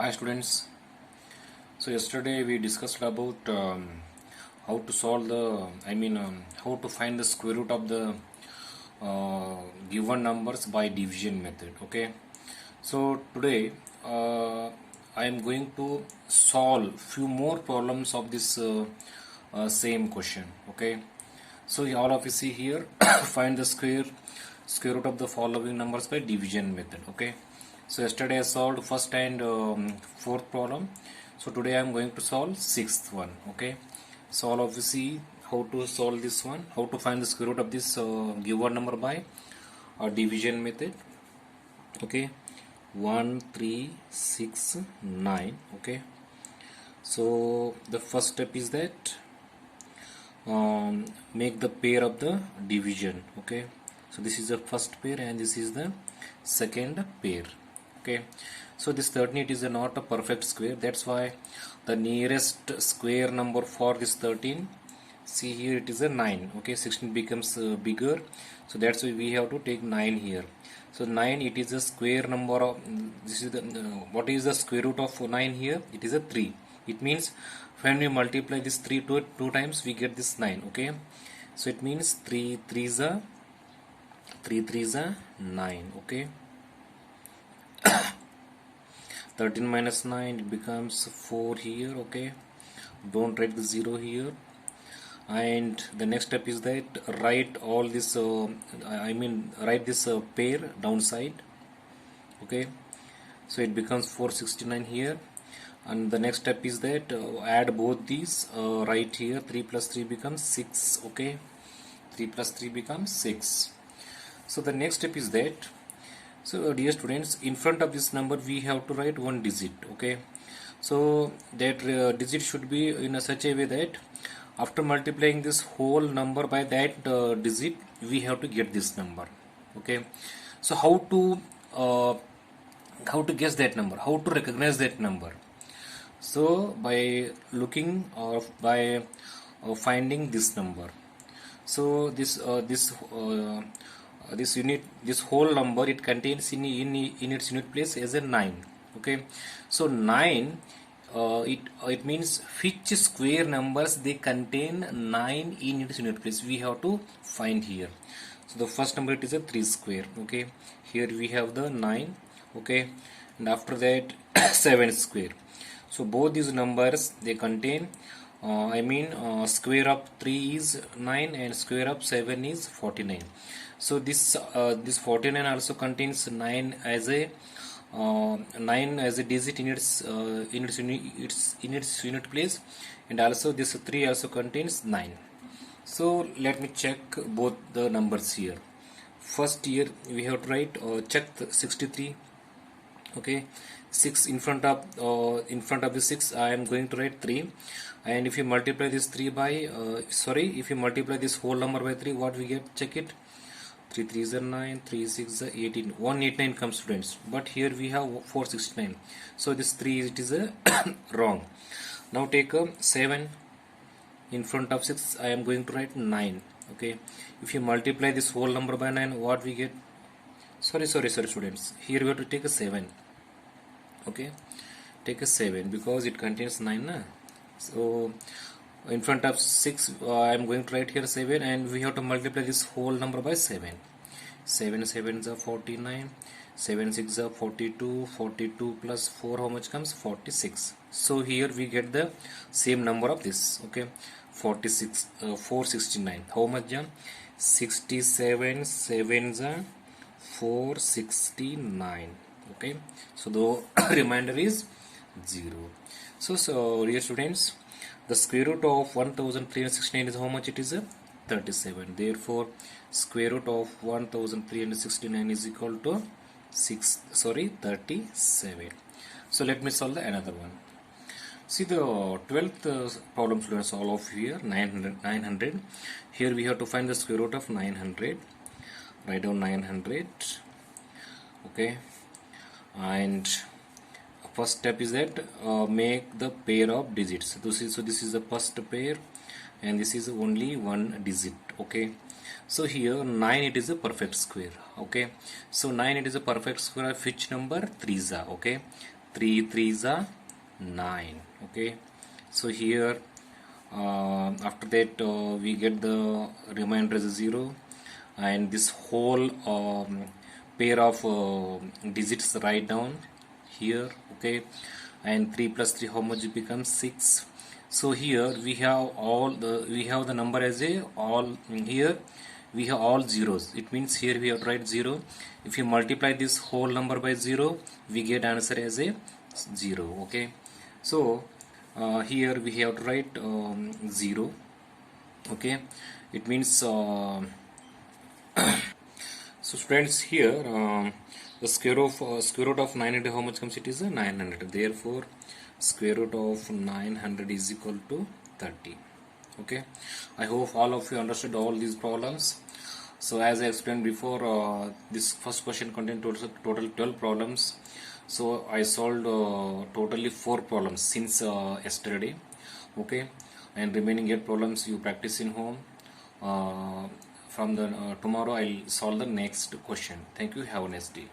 Hi students. So yesterday we discussed about how to solve how to find the square root of the given numbers by division method. Okay. So today I am going to solve few more problems of this same question. Okay. So all of you see here, find the square root of the following numbers by division method. Okay. So yesterday I solved first and fourth problem. So today I am going to solve sixth one. Okay. So all of you see how to solve this one, how to find the square root of this given number by division method. Okay. 1 3 6 9. Okay. So the first step is that make the pair of the division. Okay, so this is the first pair and this is the second pair. Okay, so this 13, it is not a perfect square, that's why the nearest square number for this 13, see here, it is a 9. Okay, 16 becomes bigger, so that's why we have to take 9 here. So 9, it is a square number of this is the what is the square root of 9 here? It is a 3. It means when we multiply this 3 two times, we get this 9. Okay, so it means 3 3s are 9. Okay, 13 minus 9, it becomes 4 here. Okay, don't write the 0 here. And the next step is that write all this write this pair downside. Okay, so it becomes 469 here. And the next step is that add both these right here. 3 plus 3 becomes 6. Okay, 3 plus 3 becomes 6. So the next step is that, so dear students, in front of this number we have to write one digit. Okay, so that digit should be in such a way that after multiplying this whole number by that digit, we have to get this number. Okay, so how to guess that number, how to recognize that number? So by looking or by finding this number. So this unit, this whole number, it contains in its unit place as a 9. Okay, so 9, it means which square numbers they contain 9 in its unit place, we have to find here. So the first number, it is a 3 square. Okay, here we have the 9. Okay, and after that 7 square. So both these numbers, they contain square of 3 is 9 and square of 7 is 49. So this 49 also contains 9 as a 9 as a digit in its unit place, and also this 3 also contains 9. So let me check both the numbers here. First here we have to write check the 63. Okay, 6 in front of the 6, I am going to write 3, and if you multiply this 3 by if you multiply this whole number by 3, what we get? Check it. 3 3s are 9, 3 6 are 18, 189 comes, students, but here we have 469, so this 3, it is a wrong. Now take a 7 in front of 6, I am going to write 9. Okay, if you multiply this whole number by 9, what we get? Sorry students, here we have to take a 7. Okay, take a 7 because it contains 9 na? So in front of 6, I am going to write here 7, and we have to multiply this whole number by 7. 7 7s are 49, 7 6 are 42, 42 plus 4, how much comes? 46. So here we get the same number of this. Okay, 46 469, how much jam? 67 7s are 469. Okay, so the remainder is 0. So dear students, the square root of 1369 is how much? It is a 37. Therefore square root of 1369 is equal to 37. So let me solve the another one. See the 12th problem, students, all of here 900. Here we have to find the square root of 900. Write down 900. Okay, and first step is that make the pair of digits. So this is the first pair, and this is only one digit. Okay, so here 9, it is a perfect square. Okay, so 9, it is a perfect square of which number? 3s are. Okay, 3 3s are 9. Okay, so here after that we get the remainder as a 0, and this whole pair of digits write down here. Okay, and 3 plus 3, how much it becomes? 6. So here we have the number as a all. Here we have all zeros, it means here we have to write 0. If you multiply this whole number by 0, we get answer as a 0. Okay, so here we have to write 0. Okay, it means so students, here the square root of 900, how much comes? It is a 900. Therefore square root of 900 is equal to 30. Okay, I hope all of you understood all these problems. So as I explained before, this first question contained total 12 problems. So I solved totally 4 problems since yesterday. Okay, and remaining 8 problems you practice in home. From the tomorrow I'll solve the next question. Thank you. Have a nice day.